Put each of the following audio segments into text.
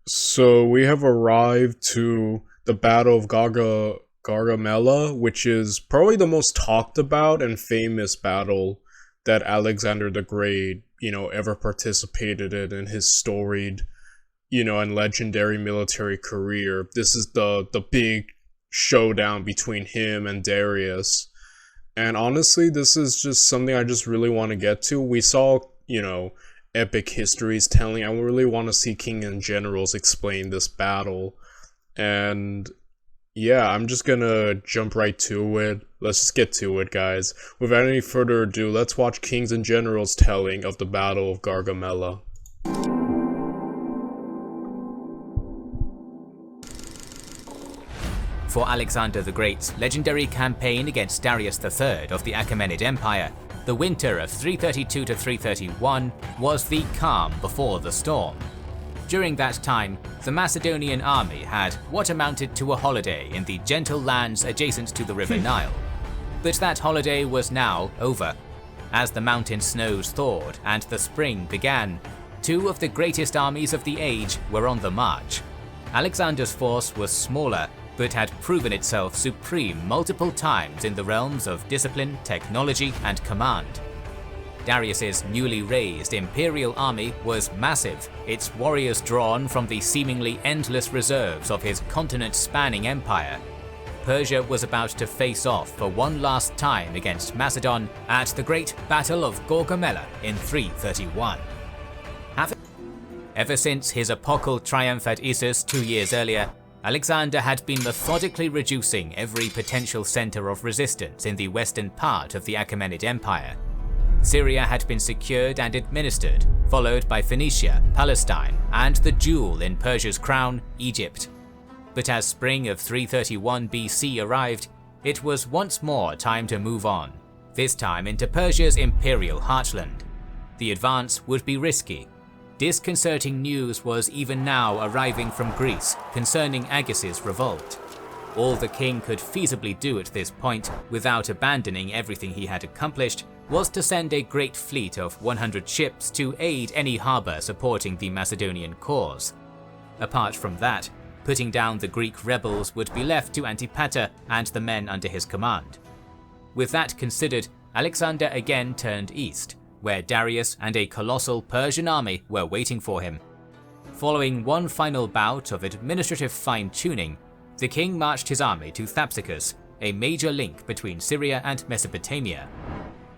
So we have arrived to the Battle of Gaugamela, which is probably the most talked about and famous battle that Alexander the Great, ever participated in his storied, and legendary military career. This is the big showdown between him and Darius. And honestly, this is just something I just really want to get to. We saw, epic histories telling. I really want to see King and Generals explain this battle. And yeah, I'm just gonna jump right to it. Let's just get to it, guys. Without any further ado, let's watch Kings and Generals telling of the Battle of Gaugamela. For Alexander the Great's legendary campaign against Darius III of the Achaemenid Empire, the winter of 332 to 331 was the calm before the storm. During that time, the Macedonian army had what amounted to a holiday in the gentle lands adjacent to the River Nile. But that holiday was now over. As the mountain snows thawed and the spring began, two of the greatest armies of the age were on the march. Alexander's force was smaller, but had proven itself supreme multiple times in the realms of discipline, technology, and command. Darius's newly raised imperial army was massive, its warriors drawn from the seemingly endless reserves of his continent-spanning empire. Persia was about to face off for one last time against Macedon at the Great Battle of Gaugamela in 331. Ever since his epochal triumph at Issus 2 years earlier, Alexander had been methodically reducing every potential center of resistance in the western part of the Achaemenid Empire. Syria had been secured and administered, followed by Phoenicia, Palestine, and the jewel in Persia's crown, Egypt. But as spring of 331 BC arrived, it was once more time to move on, this time into Persia's imperial heartland. The advance would be risky. Disconcerting news was even now arriving from Greece concerning Agis' revolt. All the king could feasibly do at this point, without abandoning everything he had accomplished, was to send a great fleet of 100 ships to aid any harbour supporting the Macedonian cause. Apart from that, putting down the Greek rebels would be left to Antipater and the men under his command. With that considered, Alexander again turned east, where Darius and a colossal Persian army were waiting for him. Following one final bout of administrative fine-tuning, the king marched his army to Thapsacus, a major link between Syria and Mesopotamia.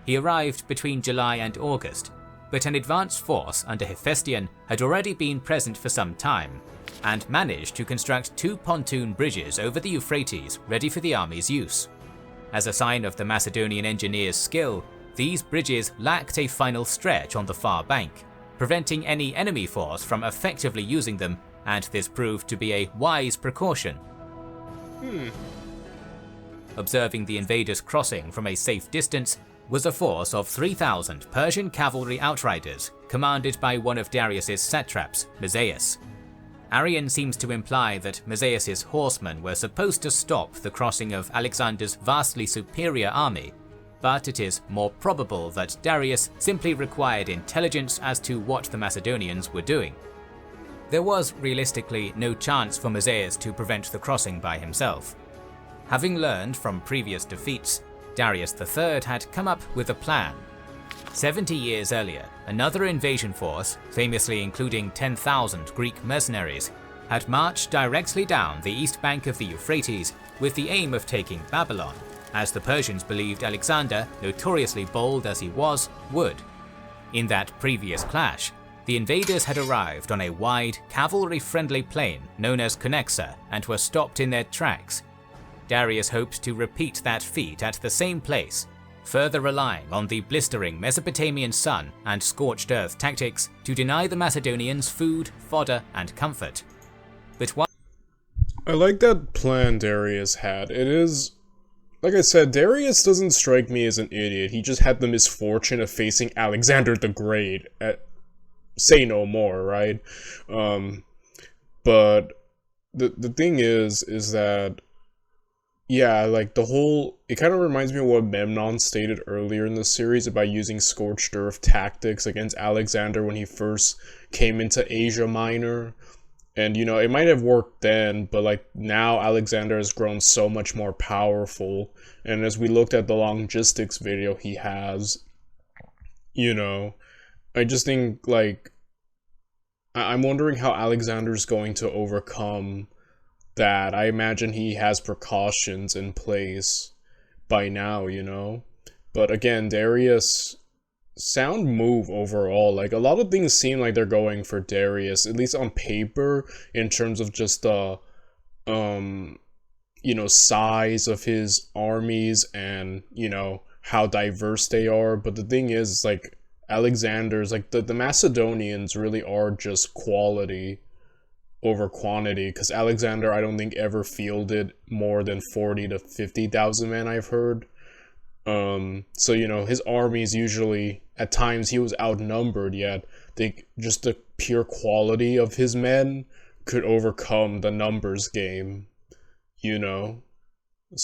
He arrived between July and August, but an advance force under Hephaestion had already been present for some time, and managed to construct 2 pontoon bridges over the Euphrates ready for the army's use. As a sign of the Macedonian engineers' skill, these bridges lacked a final stretch on the far bank, preventing any enemy force from effectively using them, and this proved to be a wise precaution. Observing the invaders crossing from a safe distance was a force of 3,000 Persian cavalry outriders, commanded by one of Darius's satraps, Mazaeus. Arrian seems to imply that Mazaeus' horsemen were supposed to stop the crossing of Alexander's vastly superior army, but it is more probable that Darius simply required intelligence as to what the Macedonians were doing. There was realistically no chance for Mazaeus to prevent the crossing by himself. Having learned from previous defeats, Darius III had come up with a plan. 70 years earlier, another invasion force, famously including 10,000 Greek mercenaries, had marched directly down the east bank of the Euphrates with the aim of taking Babylon, as the Persians believed Alexander, notoriously bold as he was, would. In that previous clash, the invaders had arrived on a wide, cavalry-friendly plain known as Connexa and were stopped in their tracks. Darius hoped to repeat that feat at the same place, further relying on the blistering Mesopotamian sun and scorched earth tactics to deny the Macedonians food, fodder, and comfort. But while I like that plan Darius had. It is, like I said, Darius doesn't strike me as an idiot. He just had the misfortune of facing Alexander the Great. Say no more, right? But the thing is that, yeah, like it kind of reminds me of what Memnon stated earlier in the series about using scorched earth tactics against Alexander when he first came into Asia Minor. And it might have worked then, but like now Alexander has grown so much more powerful. And as we looked at the logistics video he has, you know, I just think like I'm wondering how Alexander's going to overcome that. I imagine he has precautions in place by now. But again, Darius, sound move overall. Like a lot of things seem like they're going for Darius, at least on paper, in terms of just the size of his armies and how diverse they are. But the thing is, like Alexander's, like the Macedonians really are just quality over quantity, because Alexander, I don't think ever fielded more than 40 to 50,000 men, I've heard. So his armies usually, at times he was outnumbered, yet just the pure quality of his men could overcome the numbers game. So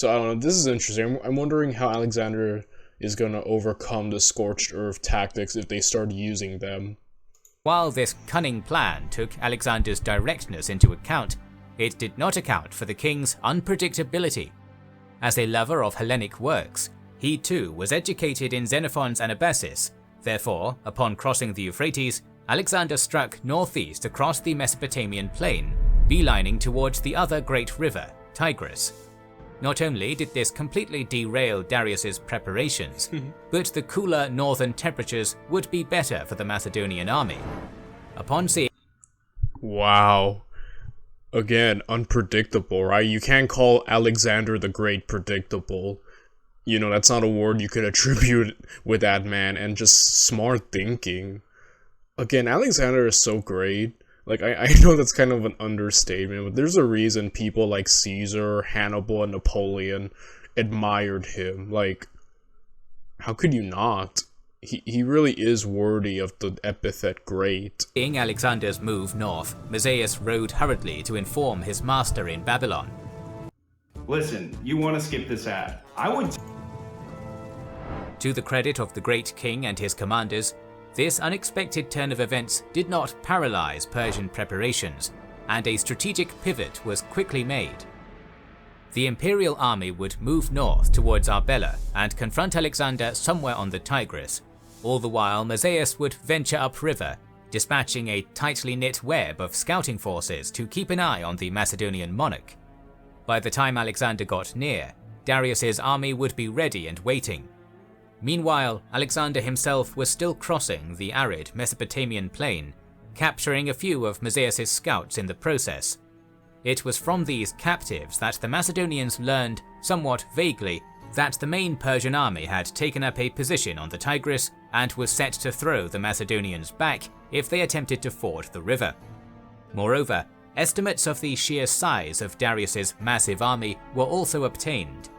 I don't know, this is interesting. I'm wondering how Alexander is going to overcome the scorched earth tactics if they start using them. While this cunning plan took Alexander's directness into account, it did not account for the king's unpredictability. As a lover of Hellenic works, he too was educated in Xenophon's Anabasis. Therefore, upon crossing the Euphrates, Alexander struck northeast across the Mesopotamian plain, beelining towards the other great river, Tigris. Not only did this completely derail Darius's preparations, but the cooler northern temperatures would be better for the Macedonian army. Upon seeing... Wow. Again, unpredictable, right? You can't call Alexander the Great predictable. That's not a word you could attribute with that man, and just smart thinking. Again, Alexander is so great. Like, I know that's kind of an understatement, but there's a reason people like Caesar, Hannibal, and Napoleon admired him. Like, how could you not? He really is worthy of the epithet great. Seeing Alexander's move north, Mazaeus rode hurriedly to inform his master in Babylon. Listen, you want to skip this ad. I would... To the credit of the great king and his commanders, this unexpected turn of events did not paralyze Persian preparations, and a strategic pivot was quickly made. The imperial army would move north towards Arbela and confront Alexander somewhere on the Tigris. All the while, Mazaeus would venture upriver, dispatching a tightly knit web of scouting forces to keep an eye on the Macedonian monarch. By the time Alexander got near, Darius's army would be ready and waiting. Meanwhile, Alexander himself was still crossing the arid Mesopotamian plain, capturing a few of Mazaeus' scouts in the process. It was from these captives that the Macedonians learned, somewhat vaguely, that the main Persian army had taken up a position on the Tigris and was set to throw the Macedonians back if they attempted to ford the river. Moreover, estimates of the sheer size of Darius's massive army were also obtained.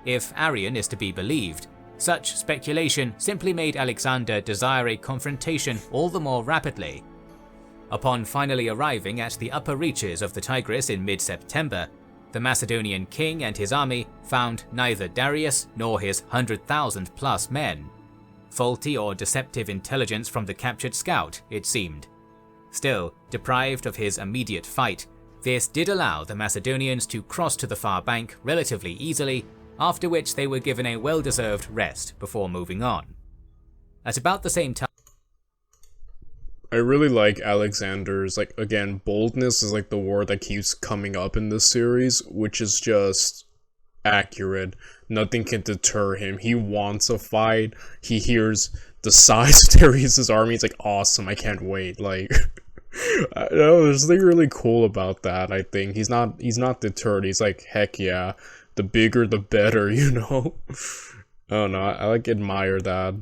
If Arrian is to be believed, such speculation simply made Alexander desire a confrontation all the more rapidly. Upon finally arriving at the upper reaches of the Tigris in mid-September, the Macedonian king and his army found neither Darius nor his 100,000 plus men. Faulty or deceptive intelligence from the captured scout, it seemed. Still, deprived of his immediate fight, this did allow the Macedonians to cross to the far bank relatively easily, after which they were given a well-deserved rest before moving on. At about the same time, I really like Alexander's, like, again, boldness is like the word that keeps coming up in this series, which is just accurate. Nothing can deter him. He wants a fight. He hears the size of Darius's army. He's like, awesome, I can't wait. Like, I don't know, there's something really cool about that, I think. He's not deterred. He's like, heck yeah. The bigger, the better, I don't know, I admire that.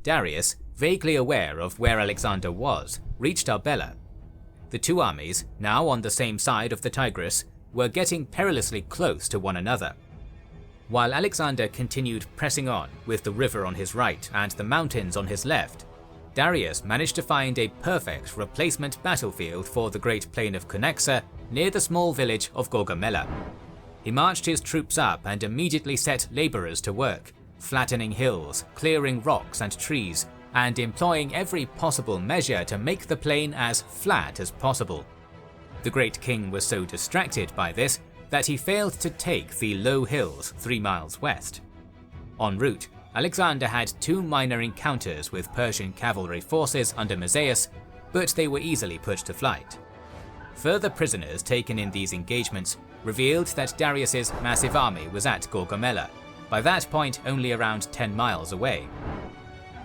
Darius, vaguely aware of where Alexander was, reached Arbela. The two armies, now on the same side of the Tigris, were getting perilously close to one another. While Alexander continued pressing on with the river on his right and the mountains on his left, Darius managed to find a perfect replacement battlefield for the Great Plain of Connexa near the small village of Gaugamela. He marched his troops up and immediately set labourers to work, flattening hills, clearing rocks and trees, and employing every possible measure to make the plain as flat as possible. The great king was so distracted by this that he failed to take the low hills 3 miles west. En route, Alexander had 2 minor encounters with Persian cavalry forces under Mazaeus, but they were easily put to flight. Further prisoners taken in these engagements revealed that Darius's massive army was at Gaugamela, by that point only around 10 miles away.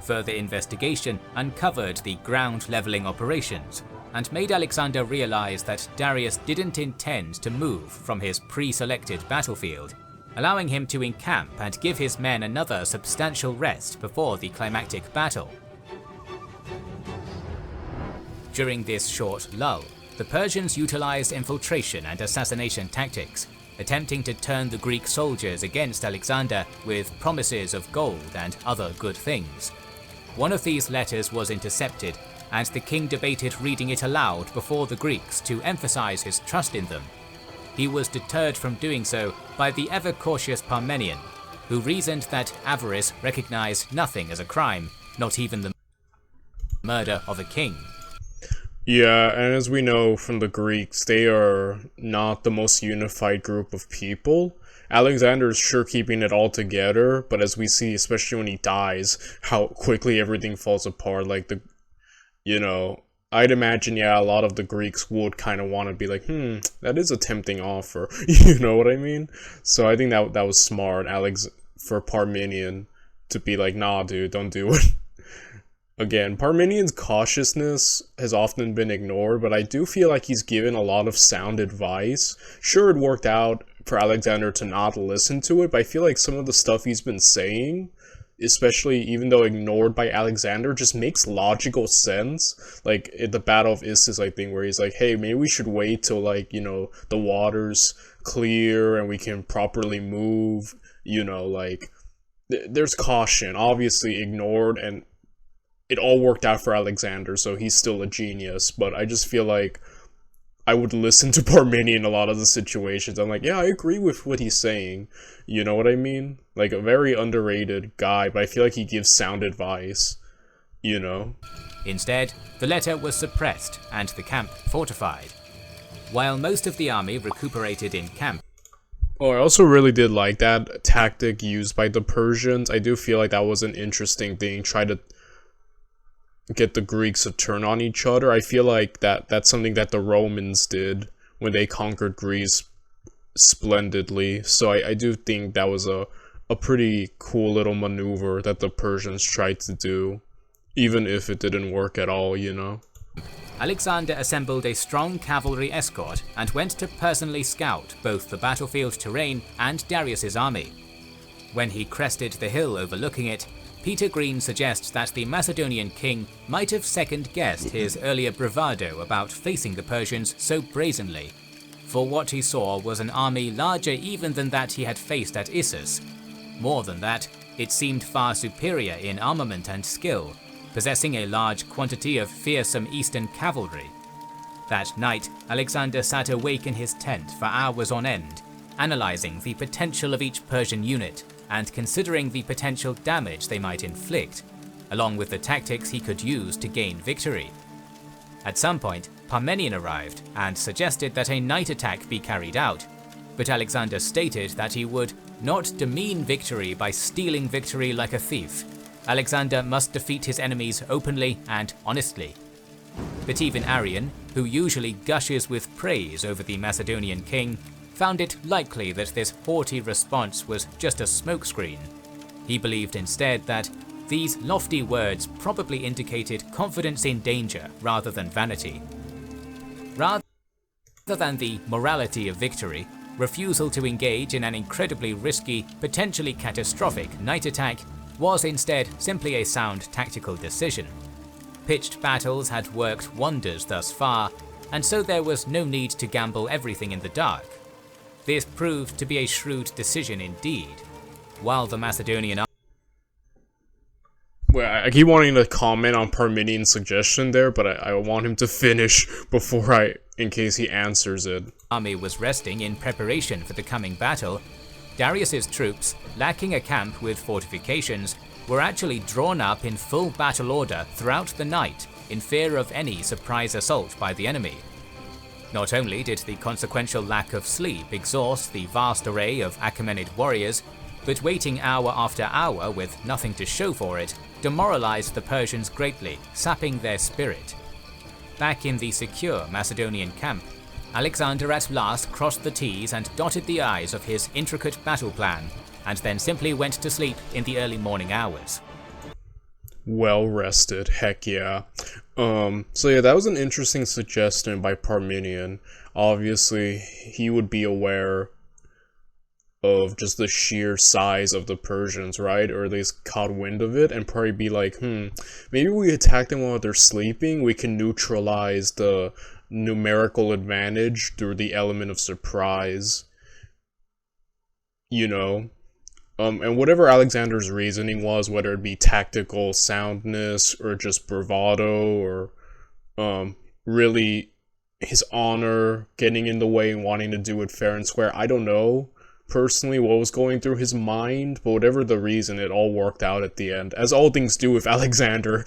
Further investigation uncovered the ground leveling operations and made Alexander realize that Darius didn't intend to move from his pre-selected battlefield, allowing him to encamp and give his men another substantial rest before the climactic battle. During this short lull, the Persians utilized infiltration and assassination tactics, attempting to turn the Greek soldiers against Alexander with promises of gold and other good things. One of these letters was intercepted, and the king debated reading it aloud before the Greeks to emphasize his trust in them. He was deterred from doing so by the ever-cautious Parmenion, who reasoned that avarice recognized nothing as a crime, not even the murder of a king. Yeah, and as we know from the Greeks, they are not the most unified group of people. Alexander is sure keeping it all together, but as we see, especially when he dies, how quickly everything falls apart. Like, I'd imagine, yeah, a lot of the Greeks would kind of want to be like, that is a tempting offer. You know what I mean? So I think that was smart, for Parmenion to be like, nah, dude, don't do it. Again, Parmenion's cautiousness has often been ignored, but I do feel like he's given a lot of sound advice. Sure, it worked out for Alexander to not listen to it, but I feel like some of the stuff he's been saying, especially even though ignored by Alexander, just makes logical sense. Like at the Battle of Issus, I think, where he's like, hey, maybe we should wait till, the water's clear and we can properly move, there's caution, obviously ignored, and it all worked out for Alexander, so he's still a genius, but I just feel like I would listen to Parmenion in a lot of the situations. I'm like, yeah, I agree with what he's saying. You know what I mean? Like, a very underrated guy, but I feel like he gives sound advice, Instead, the letter was suppressed and the camp fortified. While most of the army recuperated in camp. Oh, I also really did like that tactic used by the Persians. I do feel like that was an interesting thing, try to get the Greeks to turn on each other. I feel like that's something that the Romans did when they conquered Greece splendidly. So I do think that was a pretty cool little maneuver that the Persians tried to do, even if it didn't work at all, Alexander assembled a strong cavalry escort and went to personally scout both the battlefield terrain and Darius's army. When he crested the hill overlooking it, Peter Green suggests that the Macedonian king might have second-guessed his earlier bravado about facing the Persians so brazenly, for what he saw was an army larger even than that he had faced at Issus. More than that, it seemed far superior in armament and skill, possessing a large quantity of fearsome eastern cavalry. That night, Alexander sat awake in his tent for hours on end, analyzing the potential of each Persian unit and considering the potential damage they might inflict, along with the tactics he could use to gain victory. At some point, Parmenion arrived and suggested that a night attack be carried out, but Alexander stated that he would not demean victory by stealing victory like a thief. Alexander must defeat his enemies openly and honestly. But even Arrian, who usually gushes with praise over the Macedonian king, found it likely that this haughty response was just a smokescreen. He believed instead that these lofty words probably indicated confidence in danger rather than vanity. Rather than the morality of victory, refusal to engage in an incredibly risky, potentially catastrophic night attack was instead simply a sound tactical decision. Pitched battles had worked wonders thus far, and so there was no need to gamble everything in the dark. This proved to be a shrewd decision indeed. While the Macedonian Well, I keep wanting to comment on Parmenion's suggestion there, but I want him to finish before in case he answers it. army was resting in preparation for the coming battle, Darius's troops, lacking a camp with fortifications, were actually drawn up in full battle order throughout the night in fear of any surprise assault by the enemy. Not only did the consequential lack of sleep exhaust the vast array of Achaemenid warriors, but waiting hour after hour with nothing to show for it demoralized the Persians greatly, sapping their spirit. Back in the secure Macedonian camp, Alexander at last crossed the T's and dotted the I's of his intricate battle plan, and then simply went to sleep in the early morning hours. Well rested, heck yeah. So yeah, that was an interesting suggestion by Parmenion. Obviously, he would be aware of just the sheer size of the Persians, right? Or at least caught wind of it, and probably be like, maybe we attack them while they're sleeping, we can neutralize the numerical advantage through the element of surprise. You know? And whatever Alexander's reasoning was, whether it be tactical soundness, or just bravado, or really his honor getting in the way and wanting to do it fair and square, I don't know personally what was going through his mind, but whatever the reason, it all worked out at the end, as all things do with Alexander.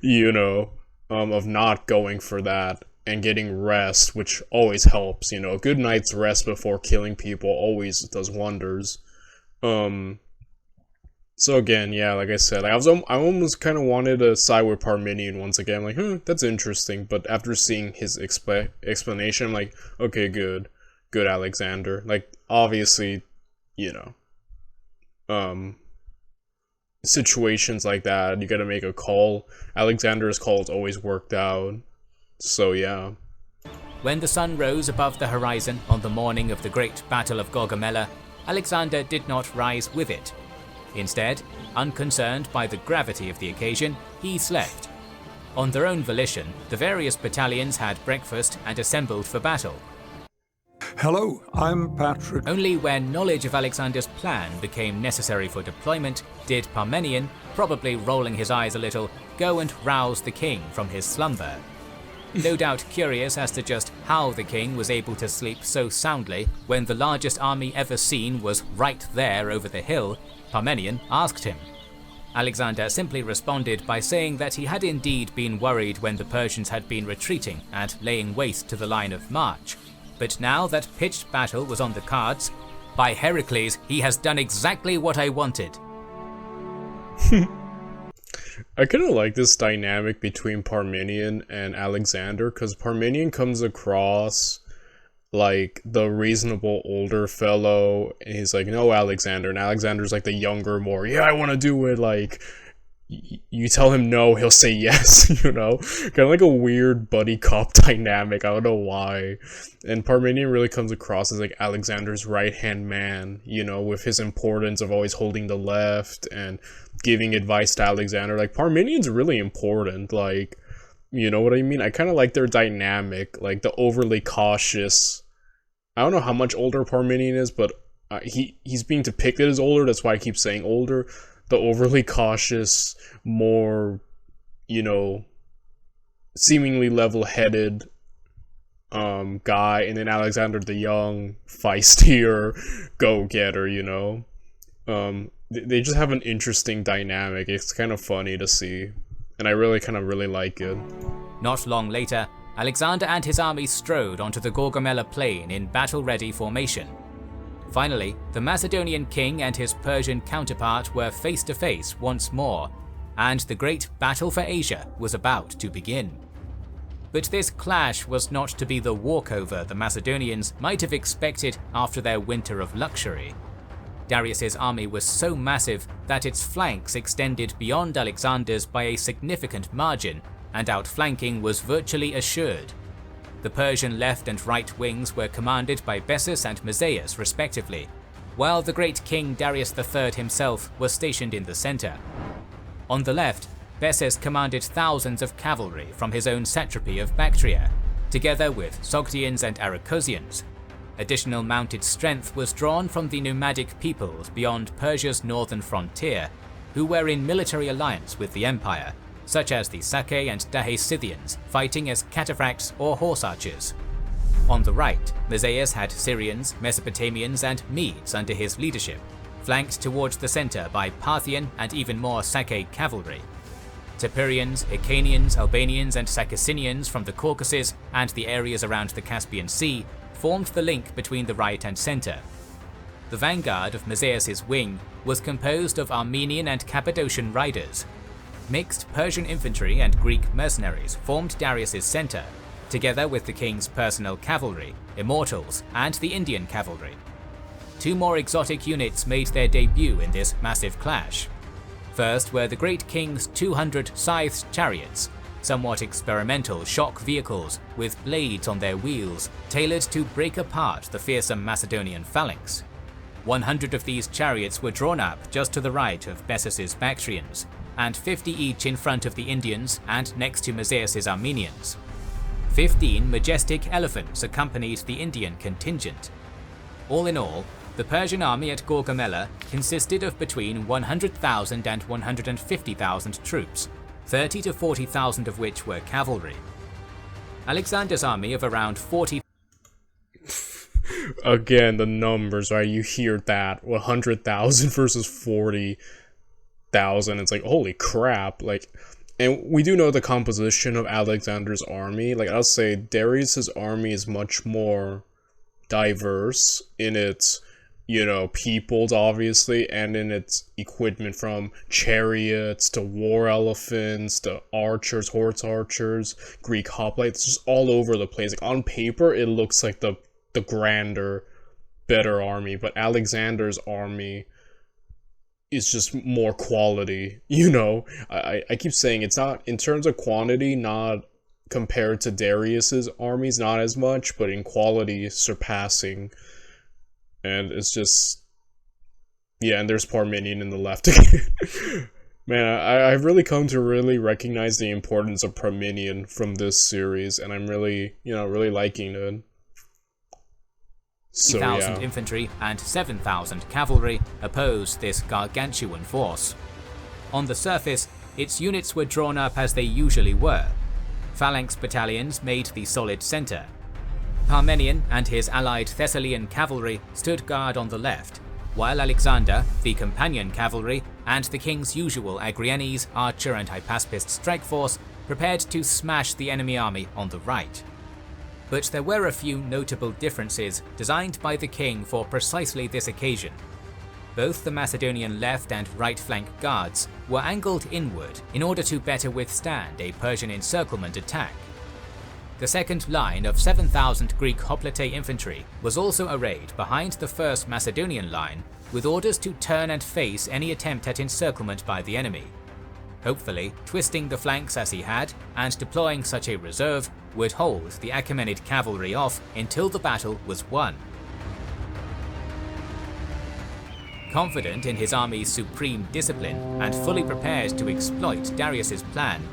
You know, of not going for that and getting rest, which always helps. You know, a good night's rest before killing people always does wonders. So again, yeah, like I said, I almost kind of wanted to side with Parmenion once again. I'm like, that's interesting. But after seeing his explanation, I'm like, okay, good Alexander. Like, obviously, you know, situations like that, you gotta make a call. Alexander's calls always worked out. So yeah. When the sun rose above the horizon on the morning of the Great Battle of Gaugamela, Alexander did not rise with it. Instead, unconcerned by the gravity of the occasion, he slept. On their own volition, the various battalions had breakfast and assembled for battle. Hello, I'm Patrick. Only when knowledge of Alexander's plan became necessary for deployment did Parmenion, probably rolling his eyes a little, go and rouse the king from his slumber. No doubt curious as to just how the king was able to sleep so soundly when the largest army ever seen was right there over the hill, Parmenion asked him. Alexander simply responded by saying that he had indeed been worried when the Persians had been retreating and laying waste to the line of march. But now that pitched battle was on the cards, by Heracles, he has done exactly what I wanted. I kind of like this dynamic between Parmenion and Alexander, because Parmenion comes across like the reasonable older fellow, and he's like, no, Alexander, and Alexander's like the younger, more, yeah, I want to do it, like, you tell him no, he'll say yes, you know? Kind of like a weird buddy cop dynamic, I don't know why. And Parmenion really comes across as like Alexander's right-hand man, you know, with his importance of always holding the left and giving advice to Alexander. Like, Parmenion's really important, like, you know what I mean? I kind of like their dynamic, like the overly cautious. I don't know how much older Parmenion is, but he's being depicted as older, that's why I keep saying older. The overly cautious, more, you know, seemingly level-headed guy, and then Alexander the young, feistier, go-getter, you know? They just have an interesting dynamic. It's kind of funny to see, and I really like it. Not long later, Alexander and his army strode onto the Gaugamela plain in battle-ready formation. Finally, the Macedonian king and his Persian counterpart were face to face once more, and the great battle for Asia was about to begin. But this clash was not to be the walkover the Macedonians might have expected after their winter of luxury. Darius's army was so massive that its flanks extended beyond Alexander's by a significant margin, and outflanking was virtually assured. The Persian left and right wings were commanded by Bessus and Mazaeus respectively, while the great king Darius III himself was stationed in the center. On the left, Bessus commanded thousands of cavalry from his own satrapy of Bactria, together with Sogdians and Aracosians. Additional mounted strength was drawn from the nomadic peoples beyond Persia's northern frontier, who were in military alliance with the empire, such as the Sake and Dahe Scythians fighting as cataphracts or horse archers. On the right, Mazaeus had Syrians, Mesopotamians and Medes under his leadership, flanked towards the center by Parthian and even more Sake cavalry. Tepurians, Icanians, Albanians and Sacassinians from the Caucasus and the areas around the Caspian Sea formed the link between the right and center. The vanguard of Mazaeus' wing was composed of Armenian and Cappadocian riders. Mixed Persian infantry and Greek mercenaries formed Darius' center, together with the king's personal cavalry, immortals, and the Indian cavalry. Two more exotic units made their debut in this massive clash. First were the great king's 200 scythed chariots, somewhat experimental shock vehicles with blades on their wheels tailored to break apart the fearsome Macedonian phalanx. 100 of these chariots were drawn up just to the right of Bessus' Bactrians, and 50 each in front of the Indians and next to Mazaeus' Armenians. 15 majestic elephants accompanied the Indian contingent. All in all, the Persian army at Gaugamela consisted of between 100,000 and 150,000 troops, 30 to 40,000 of which were cavalry. Alexander's army of around 40. Again, the numbers, right? You hear that 100,000 versus 40,000. It's like, holy crap! Like, and we do know the composition of Alexander's army. Like, I'll say Darius's army is much more diverse in its, peoples, obviously, and in its equipment, from chariots to war elephants to archers, horse archers, Greek hoplites, just all over the place. Like, on paper, it looks like the grander, better army, but Alexander's army is just more quality, I keep saying it's not, in terms of quantity, not compared to Darius's armies, not as much, but in quality, surpassing. And it's just, yeah, and there's Parmenion in the left again. Man, I've really come to really recognize the importance of Parmenion from this series, and I'm really, really liking it. So, 3,000 infantry and 7,000 cavalry opposed this gargantuan force. On the surface, its units were drawn up as they usually were. Phalanx battalions made the solid center. Parmenion and his allied Thessalian cavalry stood guard on the left, while Alexander, the companion cavalry, and the king's usual Agrianes, archer and Hypaspist strike force prepared to smash the enemy army on the right. But there were a few notable differences designed by the king for precisely this occasion. Both the Macedonian left and right flank guards were angled inward in order to better withstand a Persian encirclement attack. The second line of 7,000 Greek hoplite infantry was also arrayed behind the first Macedonian line, with orders to turn and face any attempt at encirclement by the enemy. Hopefully, twisting the flanks as he had, and deploying such a reserve, would hold the Achaemenid cavalry off until the battle was won. Confident in his army's supreme discipline and fully prepared to exploit Darius's plan,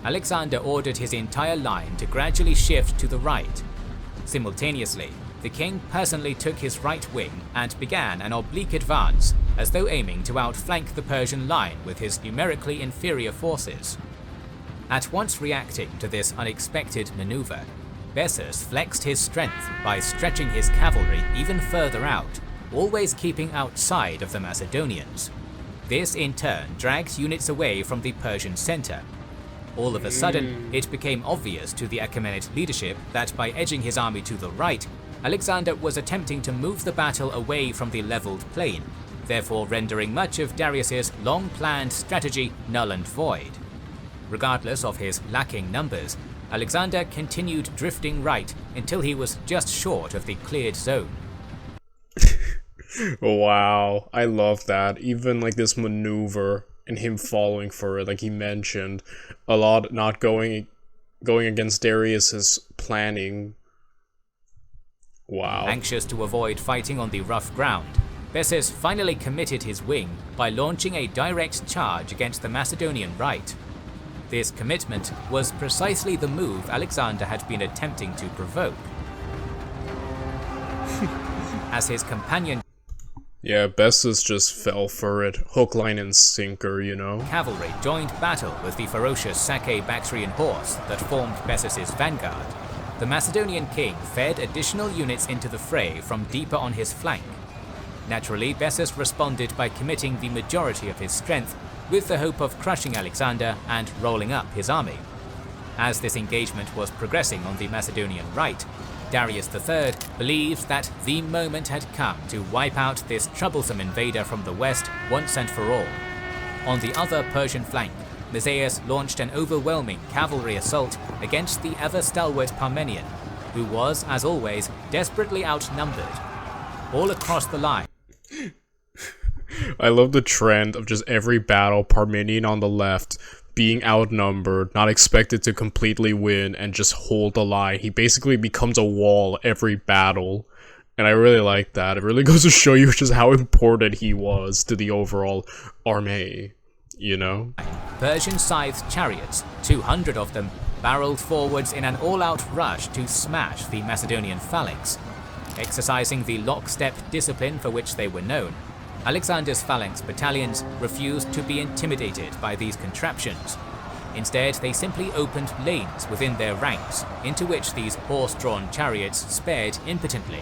Alexander ordered his entire line to gradually shift to the right. Simultaneously, the king personally took his right wing and began an oblique advance, as though aiming to outflank the Persian line with his numerically inferior forces. At once reacting to this unexpected maneuver, Bessus flexed his strength by stretching his cavalry even further out, always keeping outside of the Macedonians. This in turn dragged units away from the Persian center. All of a sudden, it became obvious to the Achaemenid leadership that by edging his army to the right, Alexander was attempting to move the battle away from the leveled plain, therefore rendering much of Darius's long-planned strategy null and void. Regardless of his lacking numbers, Alexander continued drifting right until he was just short of the cleared zone. Wow, I love that. Even like this maneuver and him falling for it, like he mentioned, a lot not going against Darius's planning. Wow. Anxious to avoid fighting on the rough ground, Bessus finally committed his wing by launching a direct charge against the Macedonian right. This commitment was precisely the move Alexander had been attempting to provoke. As his companion Yeah, Bessus just fell for it. Hook, line, and sinker, cavalry joined battle with the ferocious Sake Bactrian horse that formed Bessus' vanguard, the Macedonian king fed additional units into the fray from deeper on his flank. Naturally, Bessus responded by committing the majority of his strength with the hope of crushing Alexander and rolling up his army. As this engagement was progressing on the Macedonian right, Darius III believed that the moment had come to wipe out this troublesome invader from the west once and for all. On the other Persian flank, Mazaeus launched an overwhelming cavalry assault against the ever-stalwart Parmenion, who was, as always, desperately outnumbered. All across the line, I love the trend of just every battle Parmenion on the left being outnumbered, not expected to completely win, and just hold the line. He basically becomes a wall every battle, and I really like that. It really goes to show you just how important he was to the overall army, you know? Persian scythed chariots, 200 of them, barreled forwards in an all-out rush to smash the Macedonian phalanx. Exercising the lockstep discipline for which they were known, Alexander's phalanx battalions refused to be intimidated by these contraptions. Instead, they simply opened lanes within their ranks, into which these horse-drawn chariots sped impotently.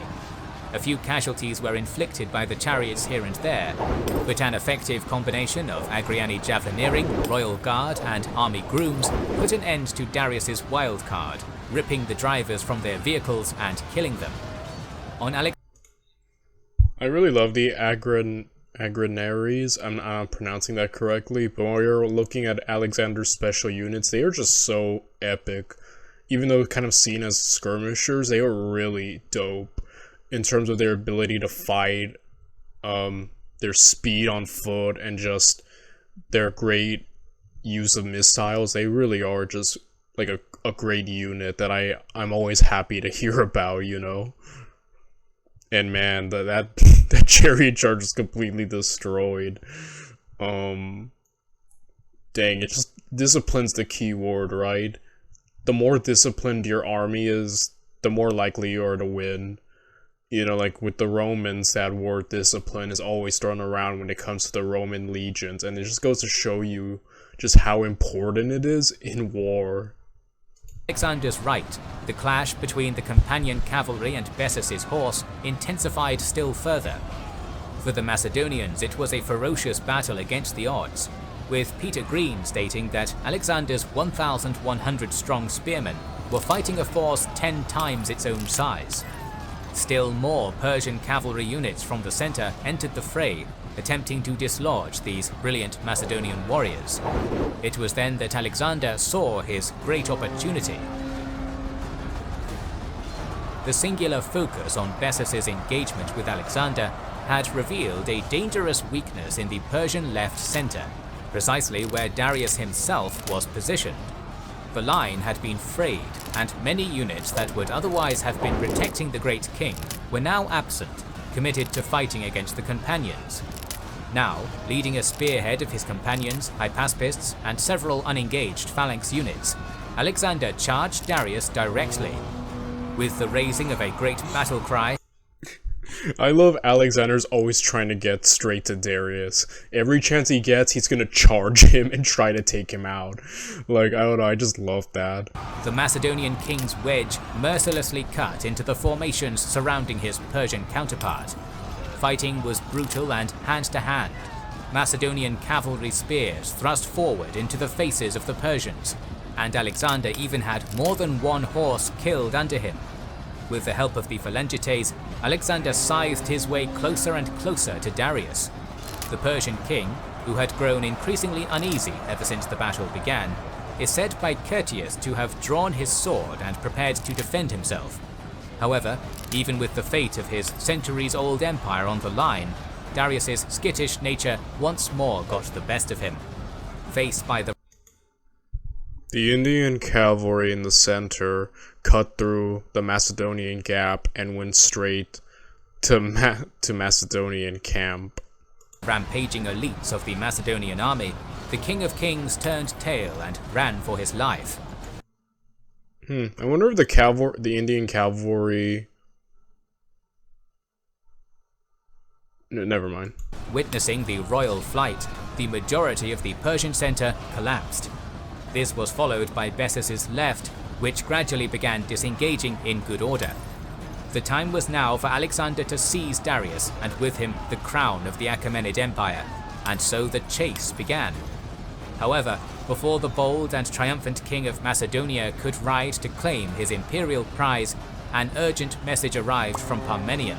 A few casualties were inflicted by the chariots here and there, but an effective combination of Agriani javellineering, royal guard, and army grooms put an end to Darius's wildcard, ripping the drivers from their vehicles and killing them. I really love the Agranaries. I'm not pronouncing that correctly, but when you're looking at Alexander's special units, they are just so epic. Even though kind of seen as skirmishers, they are really dope in terms of their ability to fight, their speed on foot, and just their great use of missiles. They really are just like a great unit that I'm always happy to hear about, you know? And man, that chariot charge is completely destroyed. Dang, it just discipline's the key word, right? The more disciplined your army is, the more likely you are to win. You know, like with the Romans, that word discipline is always thrown around when it comes to the Roman legions, and it just goes to show you just how important it is in war. Alexander's right, the clash between the companion cavalry and Bessus's horse intensified still further. For the Macedonians, it was a ferocious battle against the odds, with Peter Green stating that Alexander's 1,100-strong spearmen were fighting a force 10 times its own size. Still more Persian cavalry units from the center entered the fray, attempting to dislodge these brilliant Macedonian warriors. It was then that Alexander saw his great opportunity. The singular focus on Bessus's engagement with Alexander had revealed a dangerous weakness in the Persian left center, precisely where Darius himself was positioned. The line had been frayed, and many units that would otherwise have been protecting the great king were now absent, committed to fighting against the companions. Now, leading a spearhead of his companions, hypaspists, and several unengaged phalanx units, Alexander charged Darius directly. With the raising of a great battle cry, I love Alexander's always trying to get straight to Darius. Every chance he gets, he's gonna charge him and try to take him out. Like, I don't know, I just love that. The Macedonian king's wedge mercilessly cut into the formations surrounding his Persian counterpart. Fighting was brutal and hand-to-hand. Macedonian cavalry spears thrust forward into the faces of the Persians, and Alexander even had more than one horse killed under him. With the help of the phalangites, Alexander scythed his way closer and closer to Darius. The Persian king, who had grown increasingly uneasy ever since the battle began, is said by Curtius to have drawn his sword and prepared to defend himself. However, even with the fate of his centuries-old empire on the line, Darius's skittish nature once more got the best of him. Faced by the Indian cavalry in the center cut through the Macedonian gap and went straight to Macedonian camp. rampaging elites of the Macedonian army, the King of Kings turned tail and ran for his life. I wonder if the Indian cavalry... No, never mind. Witnessing the royal flight, the majority of the Persian center collapsed. This was followed by Bessus's left, which gradually began disengaging in good order. The time was now for Alexander to seize Darius and with him the crown of the Achaemenid Empire, and so the chase began. However, before the bold and triumphant king of Macedonia could ride to claim his imperial prize, an urgent message arrived from Parmenion.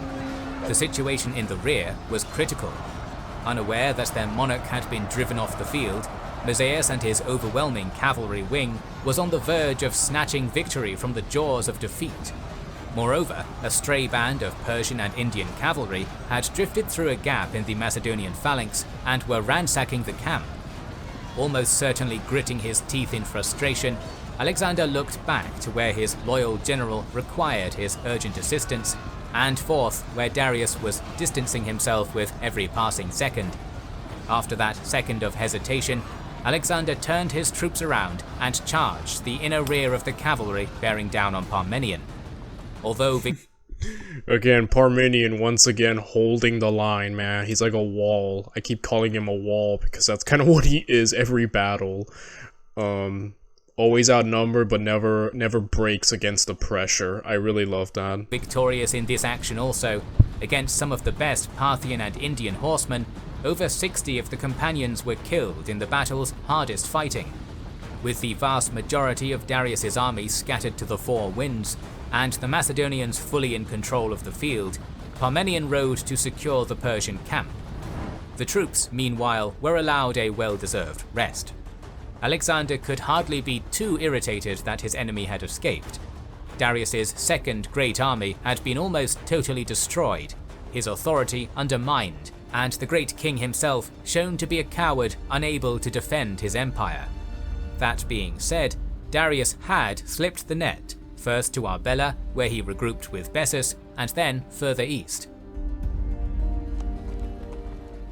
The situation in the rear was critical. Unaware that their monarch had been driven off the field, Musaeus and his overwhelming cavalry wing was on the verge of snatching victory from the jaws of defeat. Moreover, a stray band of Persian and Indian cavalry had drifted through a gap in the Macedonian phalanx and were ransacking the camp. Almost certainly gritting his teeth in frustration, Alexander looked back to where his loyal general required his urgent assistance, and forth where Darius was distancing himself with every passing second. After that second of hesitation, Alexander turned his troops around and charged the inner rear of the cavalry bearing down on Parmenion. Although Again, Parmenion once again holding the line, man. He's like a wall. I keep calling him a wall because that's kind of what he is every battle. Always outnumbered, but never breaks against the pressure. I really love that. Victorious in this action also, against some of the best Parthian and Indian horsemen, over 60 of the companions were killed in the battle's hardest fighting. With the vast majority of Darius's army scattered to the four winds, and the Macedonians fully in control of the field, Parmenion rode to secure the Persian camp. The troops, meanwhile, were allowed a well-deserved rest. Alexander could hardly be too irritated that his enemy had escaped. Darius's second great army had been almost totally destroyed, his authority undermined, and the great king himself shown to be a coward unable to defend his empire. That being said, Darius had slipped the net, first to Arbela, where he regrouped with Bessus, and then further east.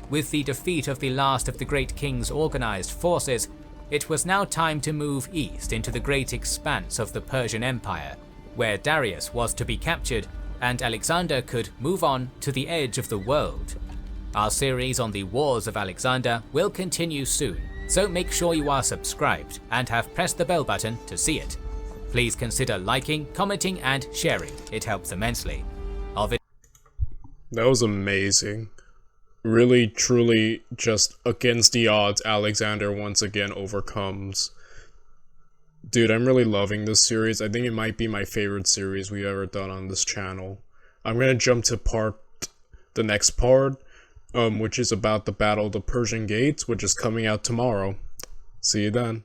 With the defeat of the last of the great king's organized forces, it was now time to move east into the great expanse of the Persian Empire, where Darius was to be captured, and Alexander could move on to the edge of the world. Our series on the Wars of Alexander will continue soon, so make sure you are subscribed and have pressed the bell button to see it. Please consider liking, commenting, and sharing. It helps immensely. That was amazing. Really, truly, just against the odds, Alexander once again overcomes. Dude, I'm really loving this series. I think it might be my favorite series we've ever done on this channel. I'm gonna jump to the next part, which is about the Battle of the Persian Gates, which is coming out tomorrow. See you then.